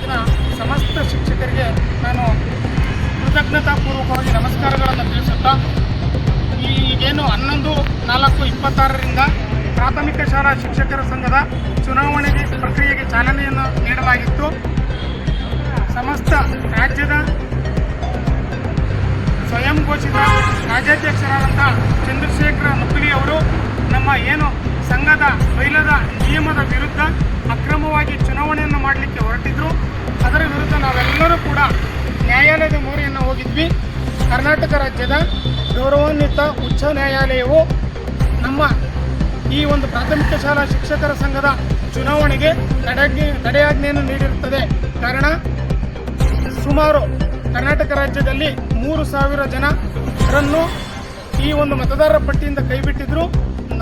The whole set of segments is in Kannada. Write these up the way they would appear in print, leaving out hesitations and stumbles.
ತಾಲೂಕಿನ ಸಮಸ್ತ ಶಿಕ್ಷಕರಿಗೆ ನಾನು ಕೃತಜ್ಞತಾಪೂರ್ವಕವಾಗಿ ನಮಸ್ಕಾರಗಳನ್ನು ತಿಳಿಸುತ್ತಾ, ಈಗೇನು 11/4/26ರಿಂದ ಪ್ರಾಥಮಿಕ ಶಾಲಾ ಶಿಕ್ಷಕರ ಸಂಘದ ಚುನಾವಣೆಗೆ ಪ್ರಕ್ರಿಯೆಗೆ ಚಾಲನೆಯನ್ನು ನೀಡಲಾಗಿತ್ತು. ಸಮಸ್ತ ರಾಜ್ಯದ ಸ್ವಯಂ ಘೋಷಿತ ರಾಜ್ಯಾಧ್ಯಕ್ಷರಾದಂಥ ಚಂದ್ರಶೇಖರ ನುಗ್ಗಲಿ ಅವರು ನಮ್ಮ ಏನು ಸಂಘದ ಬೈಲದ ನಿಯಮದ ವಿರುದ್ಧ ಅಕ್ರಮವಾಗಿ ಚುನಾವಣೆಯನ್ನು ಮಾಡಲಿಕ್ಕೆ ಹೊರಟಿದ್ರು. ಅದರ ವಿರುದ್ಧ ನಾವೆಲ್ಲರೂ ಕೂಡ ನ್ಯಾಯಾಲಯದ ಮೊರೆಯನ್ನು ಹೋಗಿದ್ವಿ. ಕರ್ನಾಟಕ ರಾಜ್ಯದ ಗೌರವಾನ್ವಿತ ಉಚ್ಚ ನ್ಯಾಯಾಲಯವು ನಮ್ಮ ಈ ಒಂದು ಪ್ರಾಥಮಿಕ ಶಾಲಾ ಶಿಕ್ಷಕರ ಸಂಘದ ಚುನಾವಣೆಗೆ ತಡೆಯಾಜ್ಞೆಯನ್ನು ನೀಡಿರುತ್ತದೆ. ಕಾರಣ, ಸುಮಾರು ಕರ್ನಾಟಕ ರಾಜ್ಯದಲ್ಲಿ 3,000 ಜನರನ್ನು ಈ ಒಂದು ಮತದಾರರ ಪಟ್ಟಿಯಿಂದ ಕೈಬಿಟ್ಟಿದ್ರು.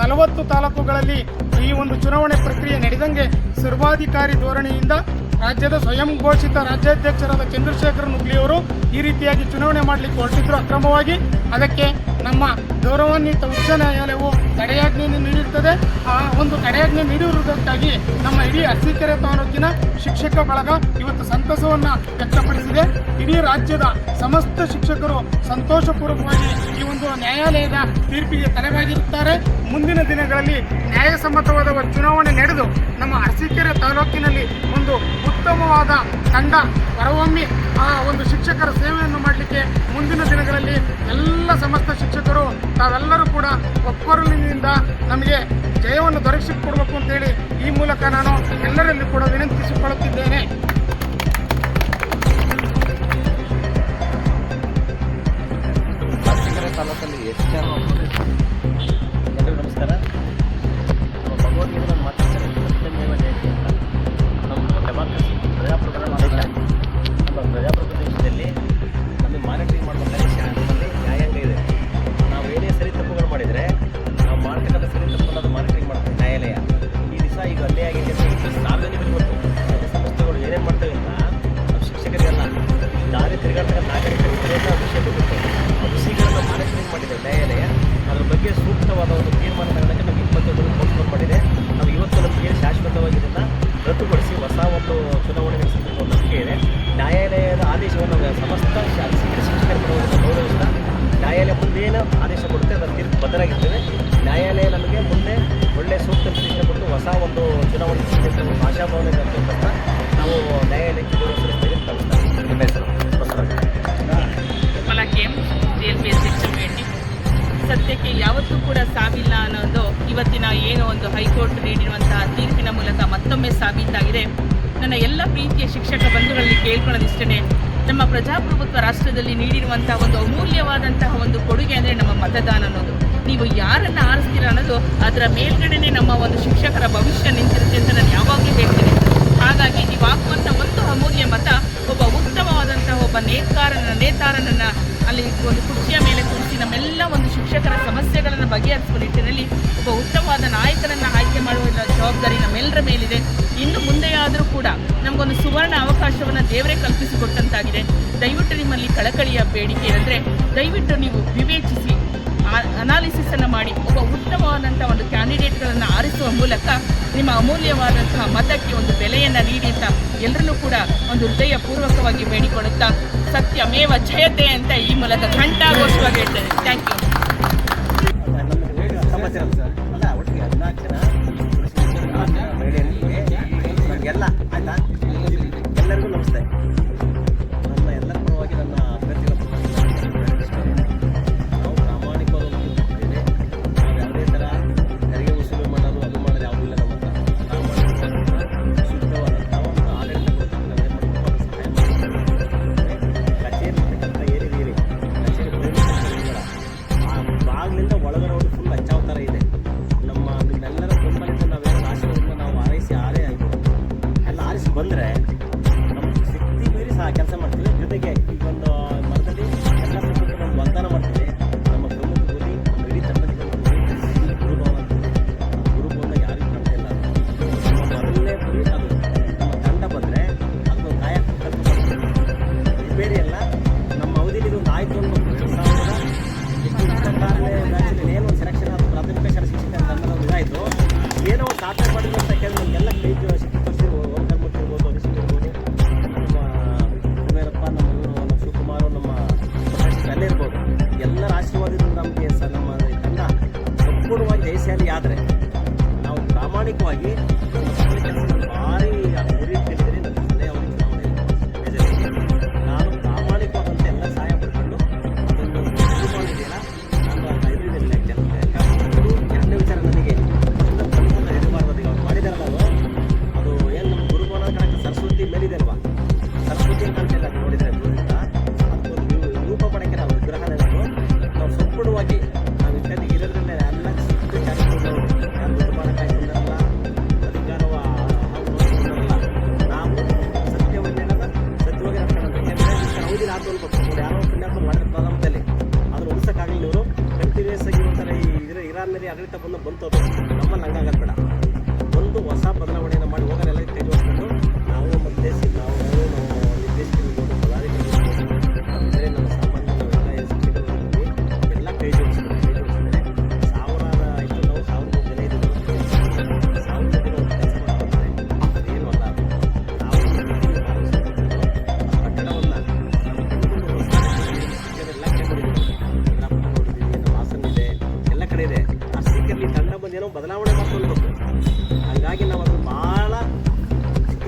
40 ತಾಲೂಕುಗಳಲ್ಲಿ ಈ ಒಂದು ಚುನಾವಣೆ ಪ್ರಕ್ರಿಯೆ ನಡೆದಂಗೆ ಸರ್ವಾಧಿಕಾರಿ ಧೋರಣೆಯಿಂದ ರಾಜ್ಯದ ಸ್ವಯಂ ಘೋಷಿತ ರಾಜ್ಯಾಧ್ಯಕ್ಷರಾದ ಚಂದ್ರಶೇಖರ ನುಗ್ಲಿಯವರು ಈ ರೀತಿಯಾಗಿ ಚುನಾವಣೆ ಮಾಡಲಿಕ್ಕೆ ಹೊರಟಿದ್ರು ಅಕ್ರಮವಾಗಿ. ಅದಕ್ಕೆ ನಮ್ಮ ಗೌರವಾನ್ವಿತ ಉಚ್ಚ ನ್ಯಾಯಾಲಯವು ತಡೆಯಾಜ್ಞೆಯನ್ನು ನೀಡಿರುತ್ತದೆ. ಆ ಒಂದು ತಡೆಯಾಜ್ಞೆ ನೀಡಿರುವುದಕ್ಕಾಗಿ ನಮ್ಮ ಇಡೀ ಅರಸೀಕೆರೆ ತಾಲೂಕಿನ ಶಿಕ್ಷಕ ಬಳಗ ಇವತ್ತು ಸಂತಸವನ್ನು ವ್ಯಕ್ತಪಡಿಸಿದೆ. ಇಡೀ ರಾಜ್ಯದ ಸಮಸ್ತ ಶಿಕ್ಷಕರು ಸಂತೋಷಪೂರ್ವಕವಾಗಿ ಈ ಒಂದು ನ್ಯಾಯಾಲಯದ ತೀರ್ಪಿಗೆ ತಲೆಬಾಗಿರುತ್ತಾರೆ. ಮುಂದಿನ ದಿನಗಳಲ್ಲಿ ನ್ಯಾಯಸಮ್ಮತವಾದ ಚುನಾವಣೆ ನಡೆದು ನಮ್ಮ ಅರಸೀಕೆರೆ ತಾಲೂಕಿನಲ್ಲಿ ಒಂದು ಉತ್ತಮವಾದ ತಂಡ ಹೊರಹೊಮ್ಮಿ ಆ ಒಂದು ಶಿಕ್ಷಕರ ಸೇವೆಯನ್ನು ಮಾಡಲಿಕ್ಕೆ ಮುಂದಿನ ದಿನಗಳಲ್ಲಿ ಎಲ್ಲ ಸಮಸ್ತ ಶಿಕ್ಷಕರು ತಾವೆಲ್ಲರೂ ಕೂಡ ಒಕ್ಕೊರಲಿನಿಂದ ನಮಗೆ ಜಯವನ್ನು ದೊರಕಿಸಿಕೊಡಬೇಕು ಅಂತೇಳಿ ಈ ಮೂಲಕ ನಾನು ಎಲ್ಲರಲ್ಲಿ ಕೂಡ ವಿನಂತಿಸಿಕೊಳ್ಳುತ್ತಿದ್ದೇನೆ. ತಾಲೂಕಲ್ಲಿ ಎಷ್ಟು ಜನ ಎಲ್ಲರಿಗೂ ನಮಸ್ಕಾರ. ನಮ್ಮ ಭಗವದ್ಗೀತೆ ಮಾತಾಡ್ತಾರೆ ಸತ್ಯಮೇವ ಜಯತೆ ಅಂತ. ನಮ್ಮ ಡೆಮಾಕ್ರಸಿ ಪ್ರಜಾಪ್ರಭುತ್ವ ದೇಶ. ನಮ್ಮ ಪ್ರಜಾಪ್ರಭುತ್ವ ದೇಶದಲ್ಲಿ ನಮಗೆ ಮಾನಿಟರಿಂಗ್ ಮಾಡಬೇಕಾದ್ರೆ ನಮ್ಮಲ್ಲಿ ನ್ಯಾಯಾಂಗ ಇದೆ. ನಾವು ಏನೇ ಸರಿ ತಪ್ಪುಗಳು ಮಾಡಿದರೆ ನಾವು ಮಾಡ್ತಕ್ಕಂಥ ಸರಿ ತಪ್ಪನ್ನು ಅದು ಮಾನಿಟರಿಂಗ್ ಮಾಡ್ತಾರೆ ನ್ಯಾಯಾಲಯ. ಈ ದಿವಸ ಈಗ ಅಲ್ಲೇ ಆಗಿದೆ ಅಂತ ಸಾರ್ವಜನಿಕರಿಗೆ ಗೊತ್ತು. ಸಂಸ್ಥೆಗಳು ಏನೇನು ಮಾಡ್ತೇವೆ ಅಂತ ನಮ್ಮ ಶಿಕ್ಷಕರಿಗೆಲ್ಲ ದಾರಿ ತಿರುಗಾಡ್ತಕ್ಕಂಥ ನಾಗರಿಕರಿಗೆ ವಿಷಯ ಗೊತ್ತಿತ್ತು. ವಿಷಯಗಳನ್ನು ಮಾನಿಟರಿಂಗ್ ಮಾಡಿದೆ ನ್ಯಾಯಾಲಯ. ಅದರ ಬಗ್ಗೆ ಸೂಕ್ತವಾದ ಒಂದು ತೀರ್ಮಾನ ತಗೊಳ್ಳೋಕ್ಕೆ ನಮಗೆ 21 ಪೋಸ್ಟ್ಪೋನ್ ಮಾಡಿದೆ. ನಾವು ಇವತ್ತು ನಮಗೆ ಶಾಶ್ವತವಾಗಿ ಇದನ್ನು ರದ್ದುಪಡಿಸಿ ಹೊಸ ಒಂದು ಚುನಾವಣೆ ನಡೆಸಬೇಕು ಅನ್ನೋ ನಂಬಿಕೆ ಇದೆ. ನ್ಯಾಯಾಲಯದ ಆದೇಶವನ್ನು ಸಮಸ್ತ ಶಿಕ್ಷಕರ ಗೌರವಿಸಿದ ನ್ಯಾಯಾಲಯ ಮುಂದೇನು ಆದೇಶ ಕೊಡುತ್ತೆ ಅದರ ತೀರ್ಪು ಬದ್ಧರಾಗಿರ್ತೇವೆ. ನ್ಯಾಯಾಲಯ ನಮಗೆ ಮುಂದೆ ಒಳ್ಳೆಯ ಸೂಕ್ತ ನಿರ್ದೇಶನ ಕೊಟ್ಟು ಹೊಸ ಒಂದು ಚುನಾವಣೆ ಒಂದು ಆಶಾಭಾವನೆ ಅಂತ ನಾವು ನ್ಯಾಯಾಲಯಕ್ಕೆ ಗೌರವಿಸುತ್ತೇವೆ ಅಂತ ತಗೊಳ್ತಾರೆ. ನಿಮ್ಮ ಹೆಸರು ಸತ್ಯಕ್ಕೆ ಯಾವತ್ತೂ ಕೂಡ ಸಾವಿಲ್ಲ ಅನ್ನೋದು ಇವತ್ತಿನ ಏನು ಒಂದು ಹೈಕೋರ್ಟ್ ನೀಡಿರುವಂತಹ ತೀರ್ಪಿನ ಮೂಲಕ ಮತ್ತೊಮ್ಮೆ ಸಾಬೀತಾಗಿದೆ. ನನ್ನ ಎಲ್ಲ ಪ್ರೀತಿಯ ಶಿಕ್ಷಕ ಬಂಧುಗಳಲ್ಲಿ ಕೇಳ್ಕೊಳ್ಳೋದಿಷ್ಟೇ, ನಮ್ಮ ಪ್ರಜಾಪ್ರಭುತ್ವ ರಾಷ್ಟ್ರದಲ್ಲಿ ನೀಡಿರುವಂತಹ ಒಂದು ಅಮೂಲ್ಯವಾದಂತಹ ಒಂದು ಕೊಡುಗೆ ಅಂದರೆ ನಮ್ಮ ಮತದಾನ ಅನ್ನೋದು. ನೀವು ಯಾರನ್ನು ಆರಿಸ್ತೀರ ಅನ್ನೋದು ಅದರ ಮೇಲ್ಗಡೆನೇ ನಮ್ಮ ಒಂದು ಶಿಕ್ಷಕರ ಭವಿಷ್ಯ ನಿಂತಿರುತ್ತೆ ಅಂತ ನಾನು ಯಾವಾಗಲೂ ಹೇಳ್ತೀನಿ. ಹಾಗಾಗಿ ನೀವು ಹಾಕುವಂಥ ಒಂದು ಅಮೂಲ್ಯ ಮತ ಒಬ್ಬ ಉತ್ತಮವಾದಂತಹ ಒಬ್ಬ ನೇತಾರನನ್ನು ಅಲ್ಲಿ ಒಂದು ಕುರ್ಚಿಯ ಮೇಲೆ ಕುಳಿಸಿ ನಮ್ಮೆಲ್ಲ ಒಂದು ಶಿಕ್ಷಕರ ಸಮಸ್ಯೆಗಳನ್ನು ಬಗೆಹರಿಸುವ ನಿಟ್ಟಿನಲ್ಲಿ ಒಬ್ಬ ಉತ್ತಮವಾದ ನಾಯಕನನ್ನು ಆಯ್ಕೆ ಮಾಡುವ ಜವಾಬ್ದಾರಿ ನಮ್ಮೆಲ್ಲರ ಮೇಲಿದೆ. ಇನ್ನು ಮುಂದೆಯಾದರೂ ಕೂಡ ನಮಗೊಂದು ಸುವರ್ಣ ಅವಕಾಶವನ್ನು ದೇವರೇ ಕಲ್ಪಿಸಿಕೊಟ್ಟಂತಾಗಿದೆ. ದಯವಿಟ್ಟು ನಿಮ್ಮಲ್ಲಿ ಕಳಕಳಿಯ ಬೇಡಿಕೆ ಏನಂದರೆ, ದಯವಿಟ್ಟು ನೀವು ವಿವೇಚಿಸಿ ಅನಾಲಿಸಿಸನ್ನು ಮಾಡಿ ಒಬ್ಬ ಉತ್ತಮವಾದಂಥ ಒಂದು ಕ್ಯಾಂಡಿಡೇಟ್ಗಳನ್ನು ಆರಿಸುವ ಮೂಲಕ ನಿಮ್ಮ ಅಮೂಲ್ಯವಾದಂತಹ ಮತಕ್ಕೆ ಒಂದು ಬೆಲೆಯನ್ನು ನೀಡಿ ಅಂತ ಎಲ್ಲರನ್ನೂ ಕೂಡ ಒಂದು ಹೃದಯಪೂರ್ವಕವಾಗಿ ಬೇಡಿಕೊಳ್ಳುತ್ತಾ ಸತ್ಯಮೇವ ಜಯತೆ ಅಂತ ಈ ಮೂಲಕ ಘಂಟಾಘೋಷವಾಗಿ ಹೇಳ್ತೇನೆ. Thank you. ಒಟ್ಟಿಗೆ 14 ಜನ ನಮಗೆಲ್ಲ ಆಯ್ತಾ. ಎಲ್ಲರಿಗೂ ನಮಸ್ತೆ. ನನ್ನ ಎಲ್ಲರ ಪರವಾಗಿ ನನ್ನ ಅಭ್ಯರ್ಥಿಗಳ ನಾವು ಪ್ರಾಮಾಣಿಕವಾದ ನಾವು ಯಾವುದೇ ಥರ ತೆರಿಗೆ ವಸೂಲು ಮಾಡೋದು ಅದು ಮಾಡೋದು ಯಾವುದೂ ಇಲ್ಲ. ನಮ್ಮ ಹತ್ರ ಪ್ರಾಮಾಣಿಕ ಶುದ್ಧವಾದಂಥ ಒಂದು ಆಡಳಿತ ಕೊಡ್ತೀವಿ. ನಾವೇನು ಮಾಡ್ತೀವಿ ಸಹಾಯ ಕಚೇರಿ ಇರ್ತಕ್ಕಂಥ ಏರಿದೆ ಕಚೇರಿ ಆ ಬಾಗಿಲಿಂದ ಒಳಗಡೆ ಫುಲ್ ಹಚ್ಚಾವ ಥರ ಇದೆ. ನಿಮ್ಮೆಲ್ಲರ ಪ್ರಾಮಾಣಿಕವಾಗಿ ನನ್ನ ಮಕ್ಕಳ ಕೆಲಸ ಭಾರಿ ಗುರಿ ಇಟ್ಟಿದ್ದೀನಿ. ನನ್ನ ಸಲಹೆ ಅವರು ಚುನಾವಣೆ ನಾನು ಪ್ರಾಮಾಣಿಕವಾದಂಥ ಎಲ್ಲ ಸಹಾಯ ಪಡ್ಕೊಂಡು ಅದೊಂದು ಇದೆಯಲ್ಲ ನಾನು ಇದರಿಂದ ಎರಡನೇ ವಿಚಾರ ನನಗೆ ಹಿಡಿಬಾರ್ದು. ಈಗ ಅವ್ರು ಮಾಡಿದಾರಲ್ಲ ಅದು ಏನು ನಮ್ಮ ಗುರುಭವನ ಕಣಕ್ಕೆ ಸರಸ್ವತಿ ಮೇಲಿದೆ ಅಲ್ವಾ, ಸರಸ್ವತಿ ಕಾಣ್ತಿಲ್ಲ ಅದು ನೋಡಿದರೆ ಅದಕ್ಕೊಂದು ರೂಪ ಪಡಕ್ಕೆ ನಾವು ವಿಗ್ರಹನ ನಾವು ಸಂಪೂರ್ಣವಾಗಿ ನಾವು ಇತ್ಯಾದಿ ಇರೋದ್ರಲ್ಲೇ ಎಲ್ಲ ಯಾರು ಗುರುಭವನ ಕಾಯ್ಕೊಂಡರಲ್ಲ ಅಧಿಕಾರವ ನಾವು ಸತ್ಯವನ್ನೇನಲ್ಲ ಸತ್ಯವಾಗಿ ನಡ್ಕೊಳ್ಳೋದು. ಹೌದಿಲ್ಲ ಆತು ಅನ್ಬೇಕು ಯಾರೋ ಪುಣ್ಯಾತ್ಮ ಮಾಡಿದ ಪ್ರಾರಂಭದಲ್ಲಿ ಅದನ್ನು ಉಳಿಸೋಕ್ಕಾಗಲಿ ಇವರು ಕಂಟಿನ್ಯೂಸ್ ಆಗಿ ಒಂಥರ ಇರಾನ್ನಲ್ಲಿ ಆಡಳಿತ ಬಂತು ಅದು ನಮ್ಮಲ್ಲಿ ಹಂಗಾಗದು ಬೇಡ. ಒಂದು ಹೊಸ ಬದಲಾವಣೆಯನ್ನು ಮಾಡಿ ಹೋಗೋರೆಲ್ಲ ಕೈ ಜೋಡಿಸ್ಕೊಂಡು ನಾವು ಮತ್ತೆ ನಾವು ನಿರ್ದೇಶಕರು ಪದಾಧಿಕಾರಿಗಳು ನಮ್ಮ ಸಾಮಾನ್ಯ ನಾವೆಲ್ಲ ಶಿಕ್ಷಕರು ಎಲ್ಲ ಕೈ ಜೋಡಿಸಿದ್ರೆ ಸಾವಿರಾರು ಆಯಿತು. ನಾವು 1,000 ಜನ ಇದ್ದೀವಿ, 1,000 ಜನ ಒಂದು ಕೆಲಸ ಮಾಡ್ತಾರೆ. ಅದೇನು ಅಲ್ಲ, ನಾವು ಕಟ್ಟಡವನ್ನು ಎಲ್ಲ ಕಡೆ ನೋಡಿದ್ದೀವಿ, ನೋಡಿದ್ದೀವಿ, ನಮ್ಮ ಹಾಸನ ಇದೆ, ಎಲ್ಲ ಕಡೆ ಇದೆ. ಆ ಸ್ಪೀಕರ್ಲಿ ತಂಡ ಬಂದೇನೋ ಬದಲಾವಣೆ ಮಾಡ್ಕೊಳ್ಬೇಕು. ಹಾಗಾಗಿ ನಾವು ಅದನ್ನು ಭಾಳ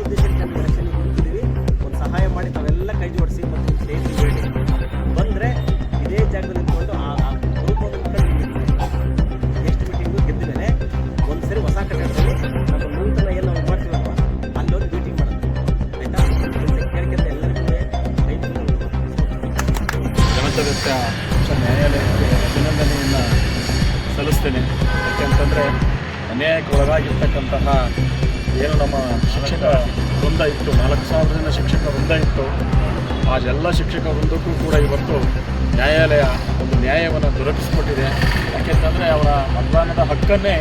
ಉದ್ದೇಶಕ್ಕೆ ಎಲೆಕ್ಷನ್ಗೆ ಹುಡುಕಿದ್ದೀವಿ. ಒಂದು ಸಹಾಯ ಮಾಡಿ ತಾವೆಲ್ಲ ಕೈ ಜೋಡಿಸಿ ಮತ್ತು ಸ್ನೇಹಿತರು ಹೇಳಿ ಬಂದರೆ ಇದೇ ಜಾಗದಲ್ಲಿ ಇಟ್ಕೊಂಡು ಆ ಗ್ರೂಪ್ ನೆಕ್ಸ್ಟ್ ಮೀಟಿಂಗು ಗೆದ್ದ ಮೇಲೆ ಒಂದು ಸರಿ ಹೊಸ ಕಟ್ಟಡದಲ್ಲಿ ನಮ್ಮ ನೂತನ ಏನು ನಾವು ಮಾಡ್ತೀವಲ್ವ ಅಲ್ಲೊಂದು ಮೀಟಿಂಗ್ ಮಾಡೋದು ಆಯಿತಾ. ಕೇಳ್ಕೊಂತ ಎಲ್ಲರಿಗೂ ಕೈ ಜನತಾ ನ್ಯಾಯಾಲಯಕ್ಕೆ ಅಭಿನಂದನೆಯನ್ನು ಸಲ್ಲಿಸ್ತೇನೆ. ಯಾಕೆಂತಂದರೆ ಅನ್ಯಾಯಕ್ಕೆ ಒಳಗಾಗಿರ್ತಕ್ಕಂತಹ ಏನು ನಮ್ಮ ಶಿಕ್ಷಕ ವೃಂದ ಇತ್ತು, 4,000 ಜನ ಶಿಕ್ಷಕ ವೃಂದ ಇತ್ತು, ಆ ಎಲ್ಲ ಶಿಕ್ಷಕ ವೃಂದಕ್ಕೂ ಕೂಡ ಇವತ್ತು ನ್ಯಾಯಾಲಯ ಒಂದು ನ್ಯಾಯವನ್ನು ದೊರಕಿಸಿಕೊಟ್ಟಿದೆ. ಯಾಕೆಂತಂದರೆ ಅವರ ಮತದಾನದ ಹಕ್ಕನ್ನೇ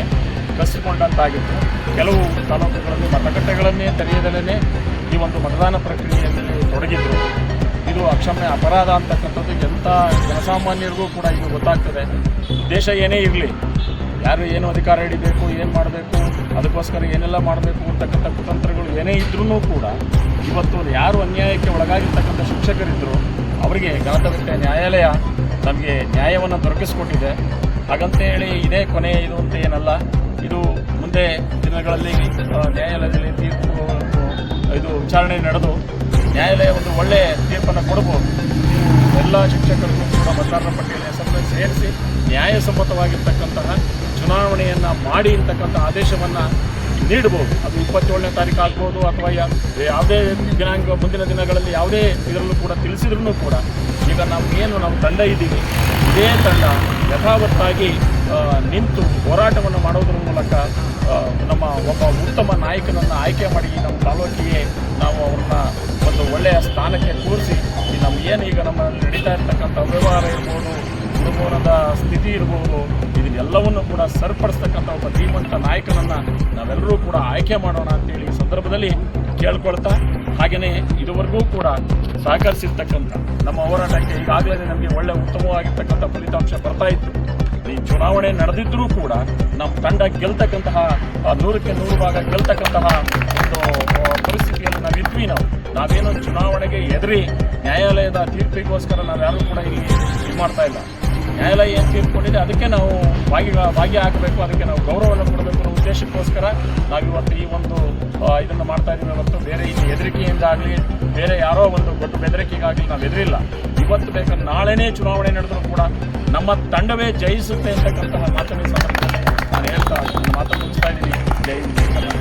ಕಸಿಕೊಂಡಂತಾಗಿತ್ತು. ಕೆಲವು ತಾಲೂಕುಗಳಲ್ಲಿ ಮತಗಟ್ಟೆಗಳನ್ನೇ ತೆರೆಯದಲ್ಲೇ ಈ ಒಂದು ಮತದಾನ ಪ್ರಕ್ರಿಯೆಯಲ್ಲಿ ತೊಡಗಿದ್ರು. ಇದು ಅಕ್ಷಮ್ಯ ಅಪರಾಧ ಅಂತಕ್ಕಂಥದ್ದು ಎಂಥ ಜನಸಾಮಾನ್ಯರಿಗೂ ಕೂಡ ಇದು ಗೊತ್ತಾಗ್ತದೆ. ಉದ್ದೇಶ ಏನೇ ಇರಲಿ, ಯಾರು ಏನು ಅಧಿಕಾರ ಹಿಡಿಬೇಕು, ಏನು ಮಾಡಬೇಕು, ಅದಕ್ಕೋಸ್ಕರ ಏನೆಲ್ಲ ಮಾಡಬೇಕು ಅಂತಕ್ಕಂಥ ಕುತಂತ್ರಗಳು ಏನೇ ಇದ್ರೂ ಕೂಡ ಇವತ್ತು ಯಾರು ಅನ್ಯಾಯಕ್ಕೆ ಒಳಗಾಗಿರ್ತಕ್ಕಂಥ ಶಿಕ್ಷಕರಿದ್ದರು ಅವರಿಗೆ ಗಣತಂತ್ರ ನ್ಯಾಯಾಲಯ ನಮಗೆ ನ್ಯಾಯವನ್ನು ದೊರಕಿಸಿಕೊಟ್ಟಿದೆ. ಹಾಗಂತೇಳಿ ಇದೇ ಕೊನೆ ಇದು ಅಂತ ಏನಲ್ಲ, ಇದು ಮುಂದೆ ದಿನಗಳಲ್ಲಿ ನ್ಯಾಯಾಲಯದಲ್ಲಿ ತೀರ್ಪು ಇದು ವಿಚಾರಣೆ ನಡೆದು ನ್ಯಾಯಾಲಯ ಒಂದು ಒಳ್ಳೆಯ ತೀರ್ಪನ್ನು ಕೊಡ್ಬೋದು. ಎಲ್ಲ ಶಿಕ್ಷಕರಿಗೂ ಕೂಡ ಮತದಾರರ ಪಟ್ಟಿಯಲ್ಲಿ ಹೆಸರನ್ನು ಸೇರಿಸಿ ನ್ಯಾಯಸಮ್ಮತವಾಗಿರ್ತಕ್ಕಂತಹ ಚುನಾವಣೆಯನ್ನು ಮಾಡಿ ಅಂತಕ್ಕಂಥ ಆದೇಶವನ್ನು ನೀಡ್ಬೋದು. ಅದು 27ನೇ ತಾರೀಕು ಆಗ್ಬೋದು ಅಥವಾ ಯಾವುದೇ ದಿನಾಂಕ ಮುಂದಿನ ದಿನಗಳಲ್ಲಿ ಯಾವುದೇ ಇದರಲ್ಲೂ ಕೂಡ ತಿಳಿಸಿದ್ರೂ ಕೂಡ ಈಗ ನಾವು ತಂಡ ಇದ್ದೀವಿ, ಇದೇ ತಂಡ ಯಥಾವತ್ತಾಗಿ ನಿಂತು ಹೋರಾಟವನ್ನು ಮಾಡೋದ್ರ ಮೂಲಕ ನಮ್ಮ ಒಬ್ಬ ಉತ್ತಮ ನಾಯಕನನ್ನು ಆಯ್ಕೆ ಮಾಡಿ ನಮ್ಮ ತಾಲೂಕಿಗೆ ನಾವು ಅವ್ರನ್ನ ಒಂದು ಒಳ್ಳೆಯ ಸ್ಥಾನಕ್ಕೆ ಕೂರಿಸಿ ನಮಗೇನು ಈಗ ನಮ್ಮ ನಡೀತಾ ಇರ್ತಕ್ಕಂಥ ವ್ಯವಹಾರ ಇರ್ಬೋದು, ಕುಟುಂಬದ ಸ್ಥಿತಿ ಇರ್ಬೋದು, ಇದನ್ನೆಲ್ಲವನ್ನು ಕೂಡ ಸರಿಪಡಿಸ್ತಕ್ಕಂಥ ಒಬ್ಬ ಧೀಮಂತ ನಾಯಕನನ್ನು ನಾವೆಲ್ಲರೂ ಕೂಡ ಆಯ್ಕೆ ಮಾಡೋಣ ಅಂತೇಳಿ ಈ ಸಂದರ್ಭದಲ್ಲಿ ಕೇಳ್ಕೊಳ್ತಾ, ಹಾಗೆಯೇ ಇದುವರೆಗೂ ಕೂಡ ಸಹಕರಿಸಿರ್ತಕ್ಕಂಥ ನಮ್ಮ ಹೋರಾಟಕ್ಕೆ ಈಗಾಗಲೇ ನಮಗೆ ಒಳ್ಳೆಯ ಉತ್ತಮವಾಗಿರ್ತಕ್ಕಂಥ ಫಲಿತಾಂಶ ಬರ್ತಾ ಇತ್ತು. ಈ ಚುನಾವಣೆ ನಡೆದಿದ್ದರೂ ಕೂಡ ನಮ್ಮ ತಂಡ ಗೆಲ್ತಕ್ಕಂತಹ 100ಕ್ಕೆ 100 ಭಾಗ ಗೆಲ್ತಕ್ಕಂತಹ ಒಂದು ಪರಿಸ್ಥಿತಿಯಲ್ಲಿ ನಾವಿದ್ವಿ. ನಾವೇನು ಚುನಾವಣೆಗೆ ಎದುರಿ ನ್ಯಾಯಾಲಯದ ತೀರ್ಪಿಗೋಸ್ಕರ ನಾವ್ಯಾರೂ ಕೂಡ ಇಲ್ಲಿ ಇದು ಮಾಡ್ತಾ ಇಲ್ಲ. ನ್ಯಾಯಾಲಯ ಏನು ತೀರ್ಕೊಂಡಿದೆ ಅದಕ್ಕೆ ನಾವು ಭಾಗ್ಯ ಹಾಕಬೇಕು, ಅದಕ್ಕೆ ನಾವು ಗೌರವವನ್ನು ಕೊಡಬೇಕು ಅನ್ನೋ ಉದ್ದೇಶಕ್ಕೋಸ್ಕರ ನಾವಿವತ್ತು ಈ ಒಂದು ಇದನ್ನು ಮಾಡ್ತಾ ಇದ್ದೀವಿ. ಇವತ್ತು ಬೇರೆ ಇಲ್ಲಿ ಹೆದರಿಕೆಯಿಂದಾಗಲಿ ಬೇರೆ ಯಾರೋ ಒಂದು ದೊಡ್ಡ ಬೆದರಿಕೆಗಾಗಲಿ ನಾವು ಎದುರಿಲ್ಲ. ಇವತ್ತು ಬೇಕಾದ್ರೆ ನಾಳೆನೇ ಚುನಾವಣೆ ನಡೆದರೂ ಕೂಡ ನಮ್ಮ ತಂಡವೇ ಜಯಿಸುತ್ತೆ ಅಂತಕ್ಕಂತಹ ಮಾತನ್ನು ಸಂದರ್ಭದಲ್ಲಿ ನಾನು ಹೇಳ್ತಾ ಮಾತನ್ನು ಮುಗಿಸ್ತಾ ಇದ್ದೀನಿ. ಜೈ ಹಿಂದ್.